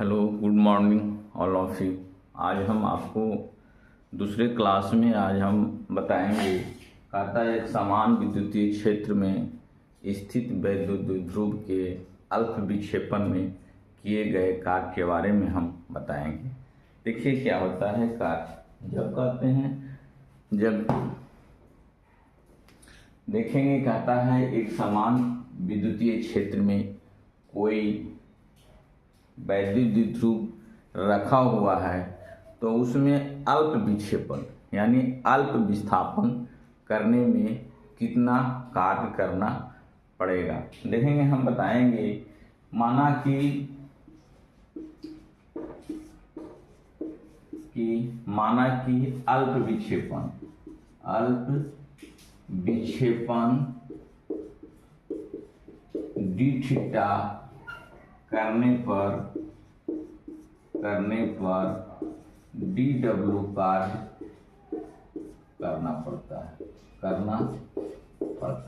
Hello, good morning all of you. आज हम आपको दूसरे क्लास में आज हम बताएंगे कहता है एक समान विद्युतीय क्षेत्र में स्थित वैद्युत ध्रुव के अल्प विक्षेपण में किए गए कार्य के बारे में हम बताएंगे। देखिए क्या होता है कार्य, जब कहते हैं जब देखेंगे कहता है एक समान विद्युतीय क्षेत्र में कोई वैद्युत ध्रुव रखा हुआ है तो उसमें अल्प विक्षेपण यानी अल्प विस्थापन करने में कितना कार्य करना पड़ेगा। देखेंगे, हम बताएंगे माना कि अल्प विक्षेपन डी थीटा करने पर डी डब्ल्यू कार्य करना पड़ता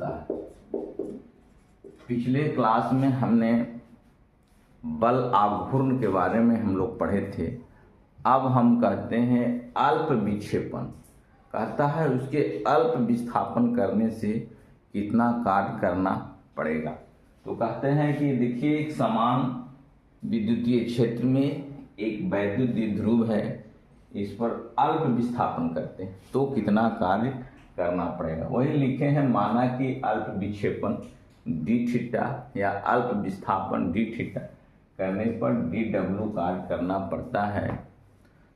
है। पिछले क्लास में हमने बल आघूर्ण के बारे में हम लोग पढ़े थे। अब हम कहते हैं अल्प विक्षेपण, कहता है उसके अल्प विस्थापन करने से कितना कार्य करना पड़ेगा। तो कहते हैं कि देखिए एक समान विद्युतीय क्षेत्र में एक वैद्युत ध्रुव है, इस पर अल्प विस्थापन करते हैं तो कितना कार्य करना पड़ेगा। वही लिखे हैं, माना कि अल्प विक्षेपण डी थीटा या अल्प विस्थापन डी थीटा करने पर डी डब्ल्यू कार्य करना पड़ता है।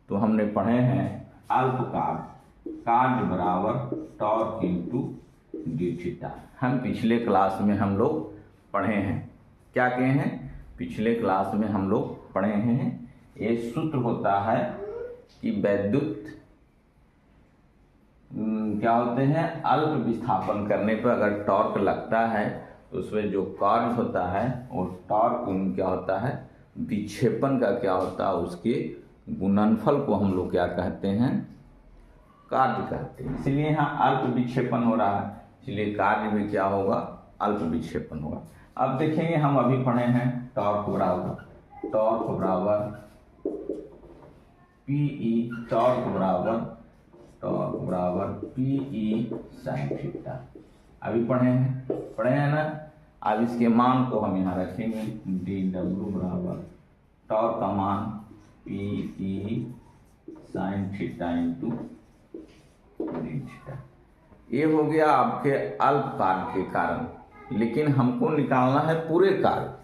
तो हमने पढ़े हैं अल्प कार्य बराबर टॉर्क इंटू डी थीटा। हम पिछले क्लास में हम लोग पढ़े हैं, क्या कहे हैं, पिछले क्लास में हम लोग पढ़े हैं ये सूत्र होता है कि वैद्युत क्या होते हैं, अल्प विस्थापन करने पर अगर टॉर्क लगता है तो उसमें जो कार्य होता है वो टॉर्क क्या होता है, विक्षेपण का क्या होता है, उसके गुणनफल को हम लोग क्या कहते हैं, कार्य कहते हैं। इसलिए यहाँ अल्प विक्षेपण हो रहा है, इसलिए कार्य में क्या होगा, अल्प विक्षेपण होगा। अब देखेंगे, हम अभी पढ़े हैं टॉर्क बराबर पीई साइन थीटा। अभी पढ़े हैं ना। अब इसके मान को हम यहाँ रखेंगे, डी डब्ल्यू बराबर टॉर्क का मान PE sine theta into d theta. ये हो गया आपके अल्प कार्य के कारण, लेकिन हमको निकालना है पूरे कार्य।